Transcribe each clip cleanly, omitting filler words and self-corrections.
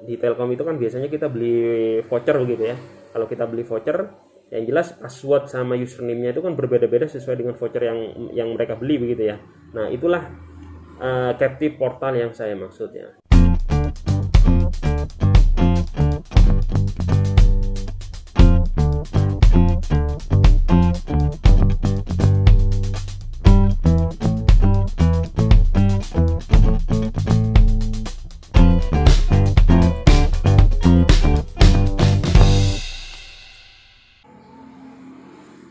di Telkom itu kan biasanya kita beli voucher gitu ya. Kalau kita beli voucher, yang jelas password sama username-nya itu kan berbeda-beda sesuai dengan voucher yang mereka beli begitu ya. Nah, itulah captive portal yang saya maksud ya.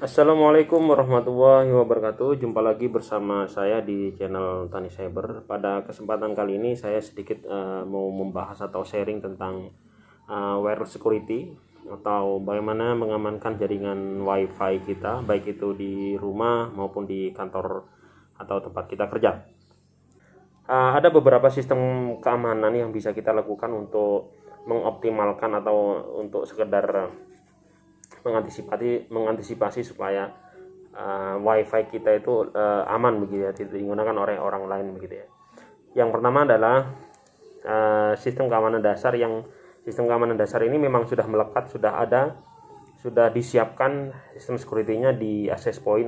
Assalamualaikum warahmatullahi wabarakatuh. Jumpa lagi bersama saya di channel Tani Cyber. Pada kesempatan kali ini saya sedikit mau membahas atau sharing tentang wireless security atau bagaimana mengamankan jaringan WiFi kita, baik itu di rumah maupun di kantor atau tempat kita kerja. Ada beberapa sistem keamanan yang bisa kita lakukan untuk mengoptimalkan atau untuk sekedar mengantisipasi supaya WiFi kita itu aman begitu ya, tidak digunakan oleh orang lain begitu ya. Yang pertama adalah sistem keamanan dasar. Sistem keamanan dasar ini memang sudah melekat, sudah disiapkan sistem security-nya di access point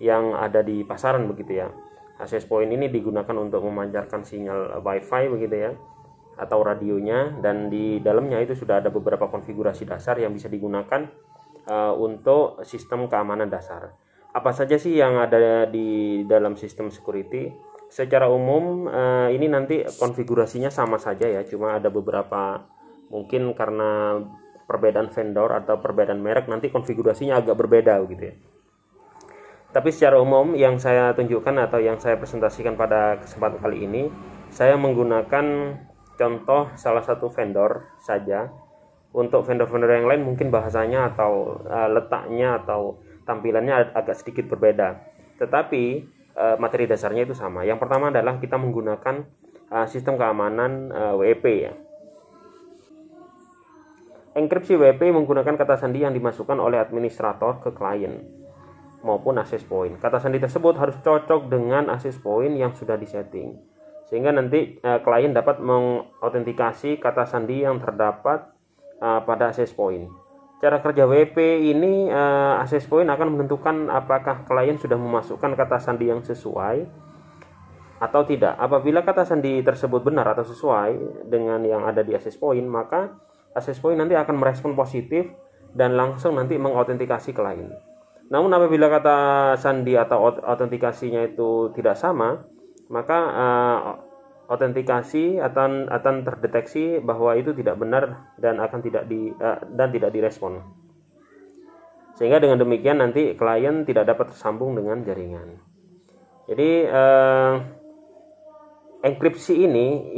yang ada di pasaran begitu ya. Access point ini digunakan untuk memancarkan sinyal WiFi begitu ya, atau radionya, dan di dalamnya itu sudah ada beberapa konfigurasi dasar yang bisa digunakan untuk sistem keamanan dasar. Apa saja sih yang ada di dalam sistem security? Secara umum ini nanti konfigurasinya sama saja ya, cuma ada beberapa mungkin karena perbedaan vendor atau perbedaan merek nanti konfigurasinya agak berbeda gitu ya. Tapi secara umum yang saya tunjukkan atau yang saya presentasikan pada kesempatan kali ini, saya menggunakan contoh salah satu vendor saja. Untuk vendor-vendor yang lain mungkin bahasanya atau letaknya atau tampilannya agak sedikit berbeda, tetapi materi dasarnya itu sama. Yang pertama adalah kita menggunakan sistem keamanan WEP ya. Enkripsi WEP menggunakan kata sandi yang dimasukkan oleh administrator ke klien maupun access point. Kata sandi tersebut harus cocok dengan access point yang sudah disetting, sehingga nanti klien dapat mengautentikasi kata sandi yang terdapat pada access point. Cara kerja WP ini, access point akan menentukan apakah klien sudah memasukkan kata sandi yang sesuai atau tidak. Apabila kata sandi tersebut benar atau sesuai dengan yang ada di access point, maka access point nanti akan merespon positif dan langsung nanti mengautentikasi klien. Namun apabila kata sandi atau autentikasinya itu tidak sama, maka autentikasi akan terdeteksi bahwa itu tidak benar dan tidak direspon. Sehingga dengan demikian nanti klien tidak dapat tersambung dengan jaringan. Jadi enkripsi ini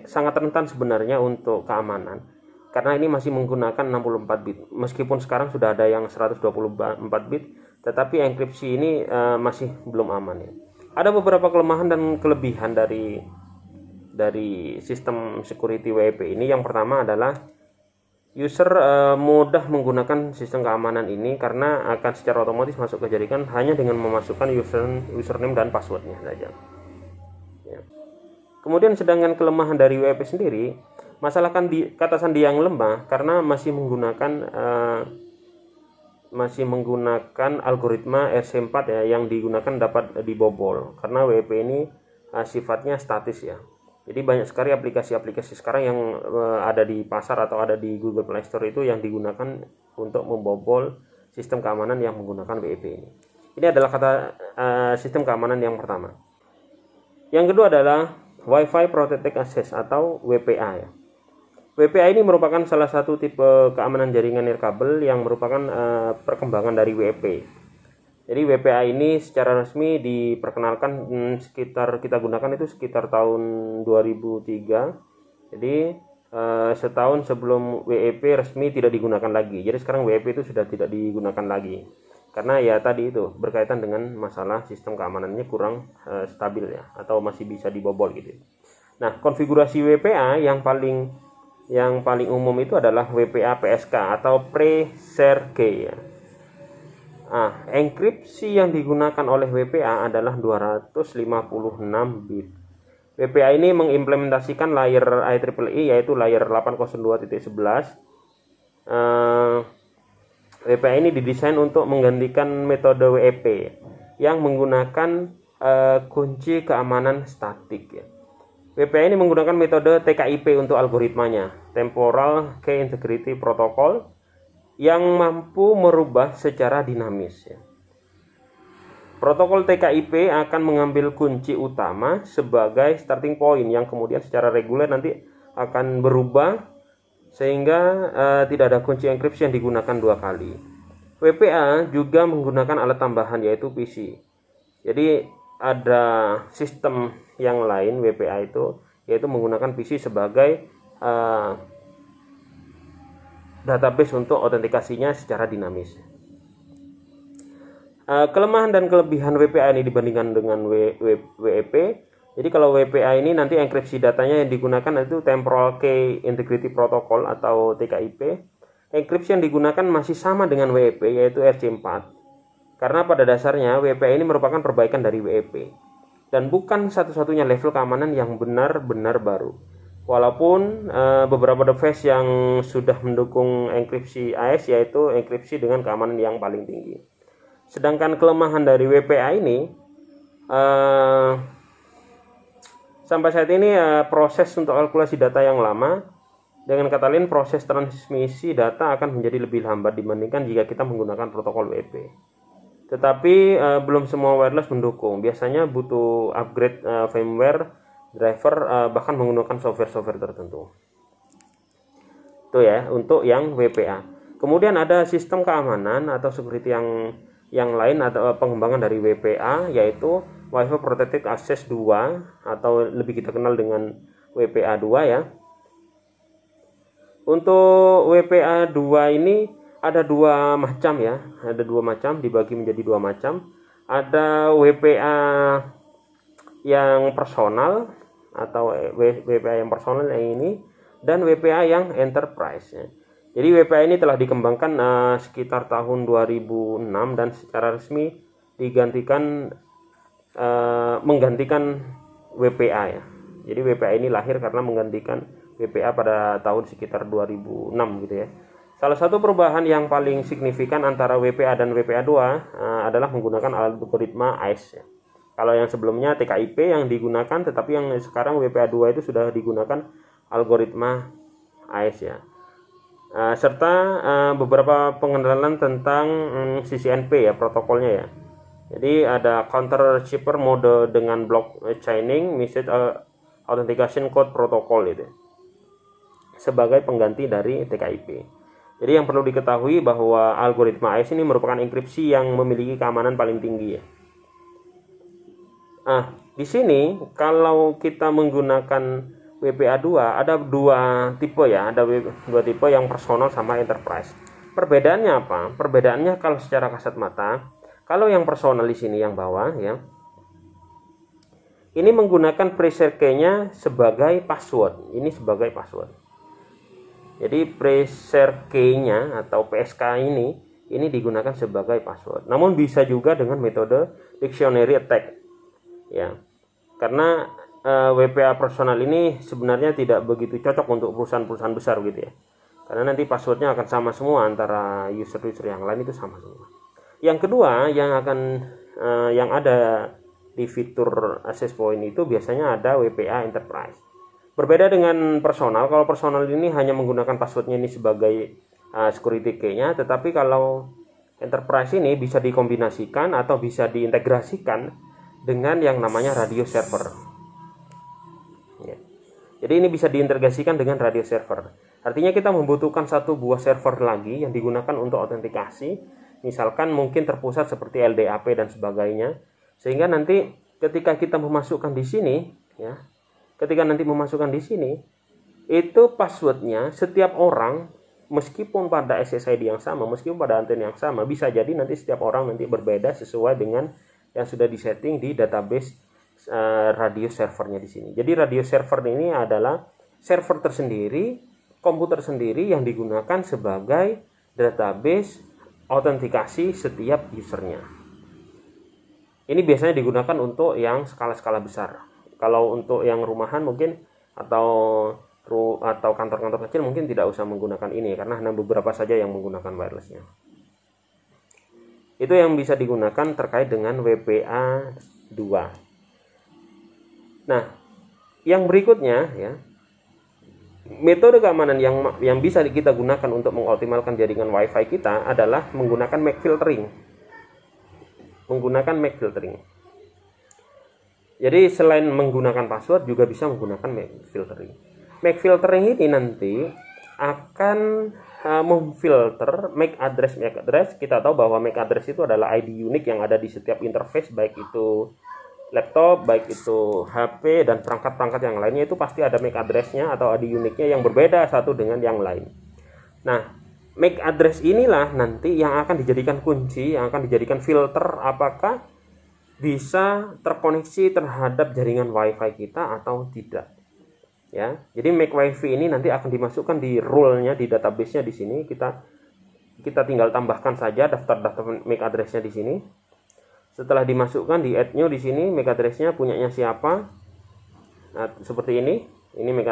sangat rentan sebenarnya untuk keamanan, karena ini masih menggunakan 64 bit. Meskipun sekarang sudah ada yang 124 bit, tetapi enkripsi ini masih belum aman ya. Ada beberapa kelemahan dan kelebihan dari sistem security WEP ini. Yang pertama adalah user mudah menggunakan sistem keamanan ini karena akan secara otomatis masuk ke jaringan hanya dengan memasukkan username dan passwordnya saja ya. Kemudian sedangkan kelemahan dari WEP sendiri, masalah kata sandi yang lemah karena masih menggunakan algoritma RC4 ya, yang digunakan dapat dibobol karena WP ini sifatnya statis ya. Jadi banyak sekali aplikasi-aplikasi sekarang yang ada di pasar atau ada di Google Play Store itu yang digunakan untuk membobol sistem keamanan yang menggunakan WP ini. Ini adalah sistem keamanan yang pertama. Yang kedua adalah Wi-Fi Protected Access atau WPA ya. WPA ini merupakan salah satu tipe keamanan jaringan nirkabel yang merupakan perkembangan dari WP. Jadi WPA ini secara resmi diperkenalkan kita gunakan itu sekitar tahun 2003. Jadi setahun sebelum WEP resmi tidak digunakan lagi. Jadi sekarang WEP itu sudah tidak digunakan lagi. Karena ya tadi itu berkaitan dengan masalah sistem keamanannya kurang stabil ya, atau masih bisa dibobol gitu. Nah, konfigurasi WPA yang paling umum itu adalah WPA PSK atau Pre-Share Key ya. Enkripsi yang digunakan oleh WPA adalah 256 bit. WPA ini mengimplementasikan layer IEEE yaitu layer 802.11. WPA ini didesain untuk menggantikan metode WEP yang menggunakan kunci keamanan statik ya. WPA ini menggunakan metode TKIP untuk algoritmanya, Temporal Key Integrity Protocol, yang mampu merubah secara dinamis ya. Protokol TKIP akan mengambil kunci utama sebagai starting point yang kemudian secara reguler nanti akan berubah sehingga tidak ada kunci enkripsi yang digunakan dua kali. WPA juga menggunakan alat tambahan yaitu PC. Jadi ada sistem yang lain WPA itu yaitu menggunakan PC sebagai database untuk autentikasinya secara dinamis. Kelemahan dan kelebihan WPA ini dibandingkan dengan WEP. Jadi kalau WPA ini nanti enkripsi datanya yang digunakan itu Temporal Key Integrity Protocol atau TKIP. Enkripsi yang digunakan masih sama dengan WEP yaitu RC4. Karena pada dasarnya WPA ini merupakan perbaikan dari WEP dan bukan satu-satunya level keamanan yang benar-benar baru. Walaupun beberapa device yang sudah mendukung enkripsi AES yaitu enkripsi dengan keamanan yang paling tinggi. Sedangkan kelemahan dari WPA ini sampai saat ini proses untuk kalkulasi data yang lama, dengan kata lain proses transmisi data akan menjadi lebih lambat dibandingkan jika kita menggunakan protokol WEP. Tetapi belum semua wireless mendukung. Biasanya butuh upgrade firmware, driver, bahkan menggunakan software-software tertentu. Itu ya untuk yang WPA. Kemudian ada sistem keamanan atau security yang lain atau pengembangan dari WPA yaitu Wi-Fi Protected Access 2 atau lebih kita kenal dengan WPA 2 ya. Untuk WPA 2 ini ada dua macam ya, ada dua macam, dibagi menjadi dua macam. Ada WPA yang personal atau WPA yang personal yang ini dan WPA yang enterprise ya. Jadi WPA ini telah dikembangkan sekitar tahun 2006 dan secara resmi digantikan menggantikan WPA ya. Jadi WPA ini lahir karena menggantikan WPA pada tahun sekitar 2006 gitu ya. Salah satu perubahan yang paling signifikan antara WPA dan WPA 2 adalah menggunakan algoritma AES ya. Kalau yang sebelumnya TKIP yang digunakan, tetapi yang sekarang WPA 2 itu sudah digunakan algoritma AES ya. Serta beberapa pengenalan tentang CCNP ya, protokolnya ya. Jadi ada counter shipper mode dengan blockchaining message authentication code protocol itu sebagai pengganti dari TKIP. Jadi yang perlu diketahui bahwa algoritma AES ini merupakan enkripsi yang memiliki keamanan paling tinggi ya. Di sini kalau kita menggunakan WPA 2 ada dua tipe ya, ada dua tipe yang personal sama enterprise. Perbedaannya apa? Perbedaannya kalau secara kasat mata, kalau yang personal di sini yang bawah ya, ini menggunakan preset key-nya sebagai password. Ini sebagai password. Jadi preset key-nya atau PSK ini digunakan sebagai password. Namun bisa juga dengan metode dictionary attack. Ya. Karena WPA personal ini sebenarnya tidak begitu cocok untuk perusahaan-perusahaan besar gitu ya. Karena nanti passwordnya akan sama semua antara user-user yang lain itu sama semua. Yang kedua yang ada di fitur access point itu biasanya ada WPA enterprise. Berbeda dengan personal, kalau personal ini hanya menggunakan passwordnya ini sebagai security key-nya, tetapi kalau enterprise ini bisa dikombinasikan atau bisa diintegrasikan dengan yang namanya radio server. Ya. Jadi ini bisa diintegrasikan dengan radio server. Artinya kita membutuhkan satu buah server lagi yang digunakan untuk autentikasi, misalkan mungkin terpusat seperti LDAP dan sebagainya, sehingga nanti ketika kita memasukkan di sini, ya. Ketika nanti memasukkan di sini, itu passwordnya setiap orang, meskipun pada SSID yang sama, meskipun pada antena yang sama, bisa jadi nanti setiap orang nanti berbeda sesuai dengan yang sudah disetting di database radio servernya di sini. Jadi radio server ini adalah server tersendiri, komputer sendiri yang digunakan sebagai database autentikasi setiap usernya. Ini biasanya digunakan untuk yang skala-skala besar. Kalau untuk yang rumahan mungkin atau kantor-kantor kecil mungkin tidak usah menggunakan ini karena hanya beberapa saja yang menggunakan wirelessnya. Itu yang bisa digunakan terkait dengan WPA 2. Nah, yang berikutnya ya, metode keamanan yang bisa kita gunakan untuk mengoptimalkan jaringan WiFi kita adalah menggunakan MAC filtering. Jadi selain menggunakan password juga bisa menggunakan MAC filtering. MAC filtering ini nanti akan memfilter MAC address. Kita tahu bahwa MAC address itu adalah ID unik yang ada di setiap interface, baik itu laptop, baik itu HP dan perangkat-perangkat yang lainnya, itu pasti ada MAC address-nya atau ID uniknya yang berbeda satu dengan yang lain. Nah, MAC address inilah nanti yang akan dijadikan kunci, yang akan dijadikan filter apakah bisa terkoneksi terhadap jaringan WiFi kita atau tidak. Ya, jadi MAC WiFi ini nanti akan dimasukkan di rule-nya, di database-nya di sini. Kita tinggal tambahkan saja daftar MAC address-nya di sini. Setelah dimasukkan di add new di sini MAC address-nya punyanya siapa. Nah, seperti ini. Ini MAC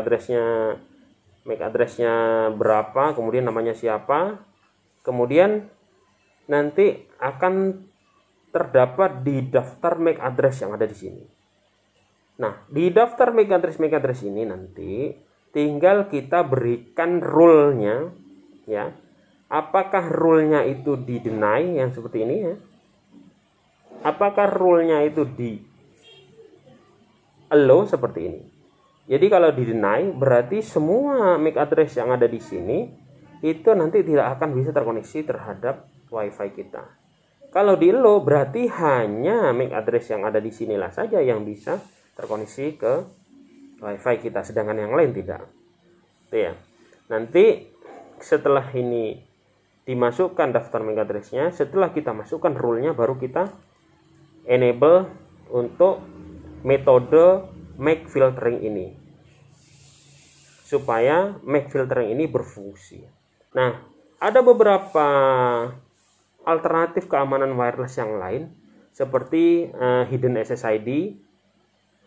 address-nya berapa, kemudian namanya siapa. Kemudian nanti akan terdapat di daftar MAC address yang ada di sini. Nah, di daftar MAC address ini nanti tinggal kita berikan rule-nya ya. Apakah rule-nya itu di deny yang seperti ini ya? Apakah rule-nya itu di allow seperti ini? Jadi kalau di deny berarti semua MAC address yang ada di sini itu nanti tidak akan bisa terkoneksi terhadap WiFi kita. Kalau di allow berarti hanya MAC address yang ada di sinilah saja yang bisa terkoneksi ke WiFi kita, sedangkan yang lain tidak. Itu ya. Nanti setelah ini dimasukkan daftar MAC address-nya, setelah kita masukkan rule-nya baru kita enable untuk metode MAC filtering ini. Supaya MAC filtering ini berfungsi. Nah, ada beberapa alternatif keamanan wireless yang lain seperti hidden SSID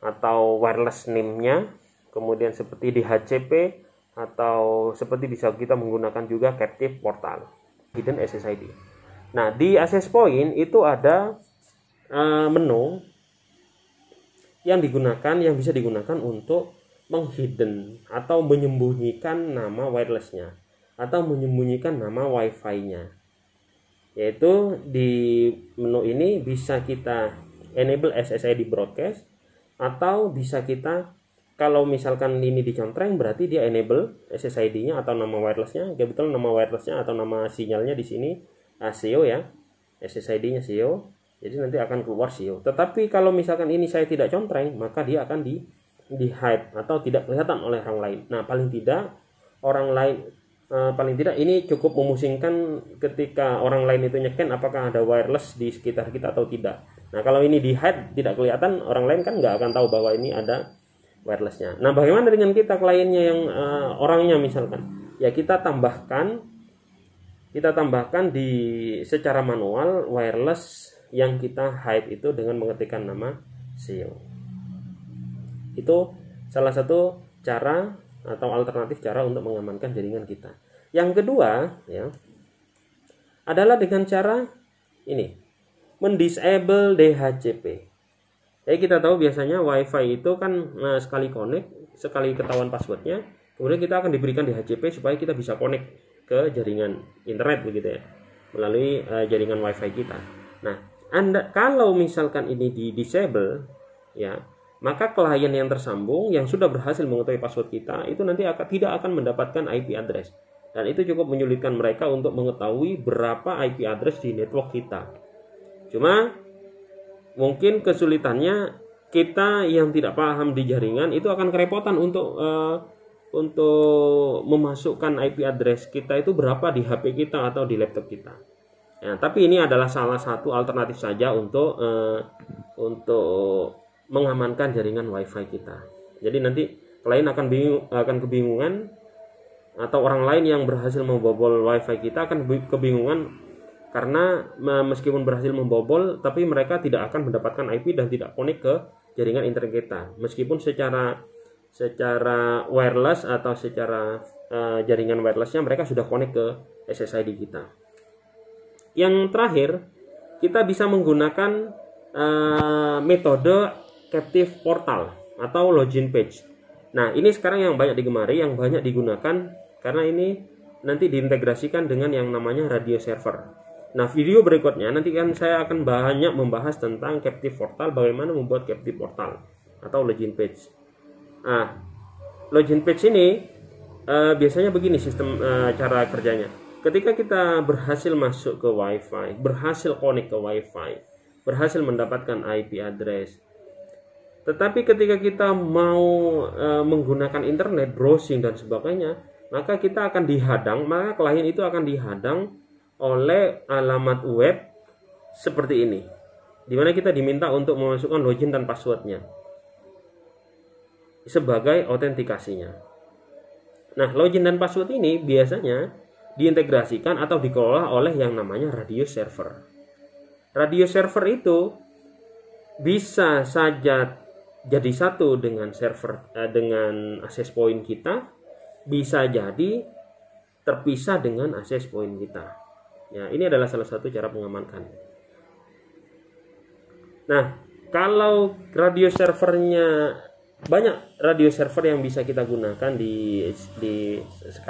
atau wireless name-nya, kemudian seperti di HCP atau seperti bisa kita menggunakan juga captive portal hidden SSID. Nah, di access point itu ada menu yang bisa digunakan untuk menghidden atau menyembunyikan nama wirelessnya atau menyembunyikan nama WiFi-nya. Yaitu di menu ini bisa kita enable SSID broadcast, atau bisa kita, kalau misalkan ini dicontreng berarti dia enable SSID-nya atau nama wireless-nya, kebetulan nama wireless-nya atau nama sinyalnya di sini SEO ya, SSID-nya SEO, jadi nanti akan keluar SEO. Tetapi kalau misalkan ini saya tidak contreng, maka dia akan di hide atau tidak kelihatan oleh orang lain. Nah, paling tidak ini cukup memusingkan ketika orang lain itu nyeken apakah ada wireless di sekitar kita atau tidak. Nah, kalau ini di hide tidak kelihatan, orang lain kan nggak akan tahu bahwa ini ada wirelessnya. Nah, bagaimana dengan kita kliennya yang orangnya misalkan? Ya, kita tambahkan di secara manual wireless yang kita hide itu dengan mengetikkan nama SEO. Itu salah satu cara atau alternatif cara untuk mengamankan jaringan kita. Yang kedua ya adalah dengan cara ini, mendisable DHCP. Jadi kita tahu biasanya WiFi itu kan sekali connect, sekali ketahuan passwordnya, kemudian kita akan diberikan DHCP supaya kita bisa connect ke jaringan internet begitu ya, melalui jaringan WiFi kita. Nah, kalau misalkan ini di disable ya, maka klien yang tersambung yang sudah berhasil mengetahui password kita itu nanti tidak akan mendapatkan IP address, dan itu cukup menyulitkan mereka untuk mengetahui berapa IP address di network kita. Cuma mungkin kesulitannya kita yang tidak paham di jaringan itu akan kerepotan untuk memasukkan IP address kita itu berapa di HP kita atau di laptop kita. Nah, tapi ini adalah salah satu alternatif saja untuk mengamankan jaringan WiFi kita. Jadi nanti klien akan kebingungan, atau orang lain yang berhasil membobol WiFi kita akan kebingungan karena meskipun berhasil membobol tapi mereka tidak akan mendapatkan IP dan tidak connect ke jaringan internet kita, meskipun secara wireless atau secara jaringan wirelessnya mereka sudah connect ke SSID kita. Yang terakhir, kita bisa menggunakan metode captive portal atau login page. Nah, ini sekarang yang banyak digemari, yang banyak digunakan karena ini nanti diintegrasikan dengan yang namanya radio server. Nah, video berikutnya nanti kan saya akan banyak membahas tentang captive portal, bagaimana membuat captive portal atau login page. Nah, login page ini biasanya begini sistem cara kerjanya. Ketika kita berhasil masuk ke WiFi, berhasil connect ke WiFi, berhasil mendapatkan IP address, tetapi ketika kita mau menggunakan internet, browsing dan sebagainya, maka kita akan dihadang, maka klien itu akan dihadang oleh alamat web seperti ini, di mana kita diminta untuk memasukkan login dan passwordnya sebagai autentikasinya. Nah, login dan password ini biasanya diintegrasikan atau dikelola oleh yang namanya radio server. Radio server itu bisa saja jadi satu dengan server dengan access point kita, bisa jadi terpisah dengan access point kita. Ya, ini adalah salah satu cara mengamankan. Nah, kalau radio servernya banyak, radio server yang bisa kita gunakan di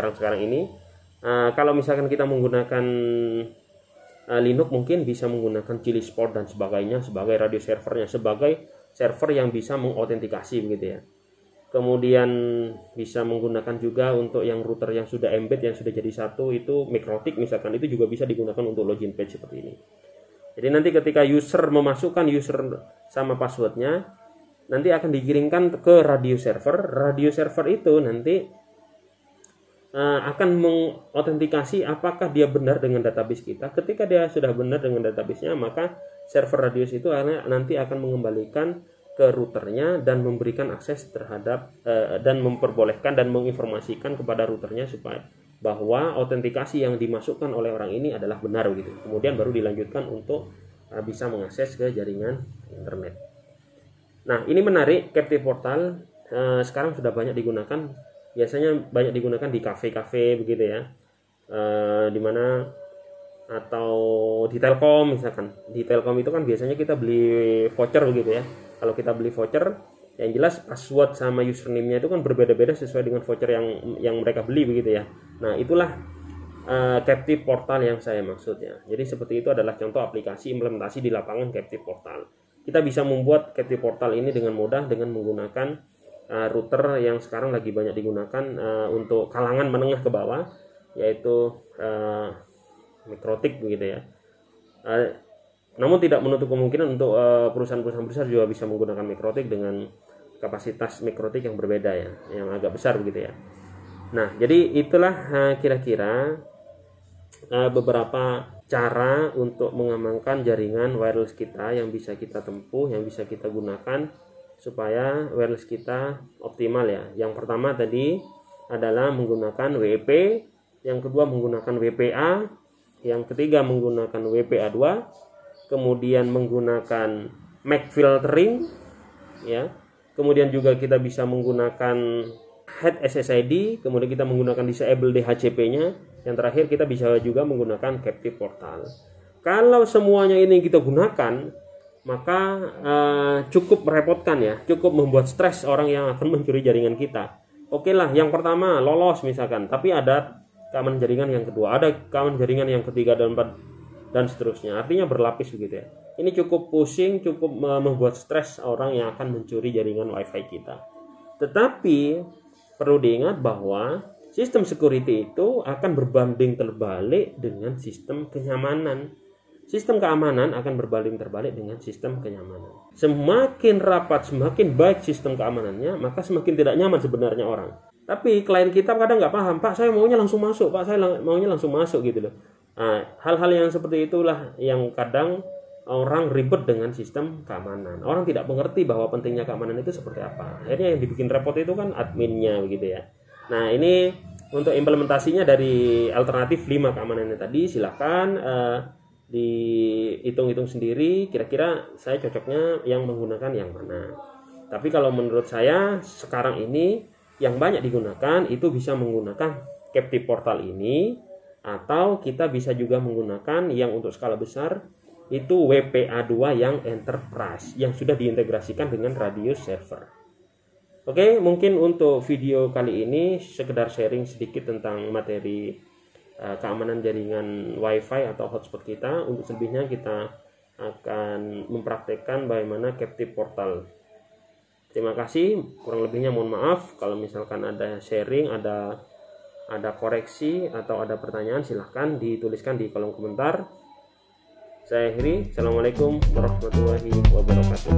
sekarang ini. Kalau misalkan kita menggunakan Linux, mungkin bisa menggunakan Chilisport dan sebagainya sebagai radio servernya, sebagai server yang bisa mengautentikasi begitu ya. Kemudian bisa menggunakan juga untuk yang router yang sudah embed, yang sudah jadi satu, itu Mikrotik misalkan, itu juga bisa digunakan untuk login page seperti ini. Jadi nanti ketika user memasukkan user sama passwordnya, nanti akan dikirimkan ke radio server. Radio server itu nanti akan mengautentikasi apakah dia benar dengan database kita. Ketika dia sudah benar dengan database-nya, maka server radius itu nanti akan mengembalikan ke routernya dan memberikan akses terhadap dan memperbolehkan dan menginformasikan kepada routernya supaya bahwa autentikasi yang dimasukkan oleh orang ini adalah benar gitu. Kemudian baru dilanjutkan untuk bisa mengakses ke jaringan internet. Nah, ini menarik, captive portal sekarang sudah banyak digunakan. Biasanya banyak digunakan di kafe-kafe begitu ya, dimana atau di Telkom misalkan. Di Telkom itu kan biasanya kita beli voucher begitu ya. Kalau kita beli voucher, yang jelas password sama username-nya itu kan berbeda-beda sesuai dengan voucher yang mereka beli begitu ya. Nah, itulah captive portal yang saya maksud ya. Jadi seperti itu adalah contoh aplikasi implementasi di lapangan captive portal. Kita bisa membuat captive portal ini dengan mudah dengan menggunakan router yang sekarang lagi banyak digunakan untuk kalangan menengah ke bawah, yaitu Mikrotik begitu ya. Namun tidak menutup kemungkinan untuk perusahaan-perusahaan besar juga bisa menggunakan Mikrotik dengan kapasitas Mikrotik yang berbeda ya, yang agak besar begitu ya. Nah, jadi itulah kira-kira beberapa cara untuk mengamankan jaringan wireless kita yang bisa kita tempuh, yang bisa kita gunakan supaya wireless kita optimal ya. Yang pertama tadi adalah menggunakan WEP, yang kedua menggunakan WPA, yang ketiga menggunakan WPA2, kemudian menggunakan MAC filtering ya. Kemudian juga kita bisa menggunakan head SSID, kemudian kita menggunakan disable DHCP-nya. Yang terakhir kita bisa juga menggunakan captive portal. Kalau semuanya ini kita gunakan, maka cukup merepotkan ya, cukup membuat stres orang yang akan mencuri jaringan kita. Oke lah, yang pertama lolos misalkan, tapi ada keamanan jaringan yang kedua, ada keamanan jaringan yang ketiga dan empat dan seterusnya. Artinya berlapis begitu ya. Ini cukup pusing, cukup membuat stres orang yang akan mencuri jaringan WiFi kita. Tetapi perlu diingat bahwa sistem security itu akan berbanding terbalik dengan sistem kenyamanan. Sistem keamanan akan berbanding terbalik dengan sistem kenyamanan. Semakin rapat, semakin baik sistem keamanannya, maka semakin tidak nyaman sebenarnya orang. Tapi klien kita kadang nggak paham, Pak saya maunya langsung masuk, Pak saya maunya langsung masuk gitu loh. Nah, hal-hal yang seperti itulah yang kadang orang ribet dengan sistem keamanan. Orang tidak mengerti bahwa pentingnya keamanan itu seperti apa. Akhirnya yang dibikin repot itu kan adminnya begitu ya. Nah, ini untuk implementasinya dari alternatif 5 keamanannya tadi, silakan dihitung-hitung sendiri kira-kira saya cocoknya yang menggunakan yang mana. Tapi kalau menurut saya sekarang ini yang banyak digunakan itu bisa menggunakan captive portal ini, atau kita bisa juga menggunakan yang untuk skala besar itu WPA2 yang enterprise yang sudah diintegrasikan dengan Radius server. Oke, mungkin untuk video kali ini sekedar sharing sedikit tentang materi keamanan jaringan WiFi atau hotspot kita. Untuk selebihnya kita akan mempraktekkan bagaimana captive portal. Terima kasih, kurang lebihnya mohon maaf. Kalau misalkan ada sharing, ada koreksi atau ada pertanyaan, silahkan dituliskan di kolom komentar. Saya akhiri, assalamualaikum warahmatullahi wabarakatuh.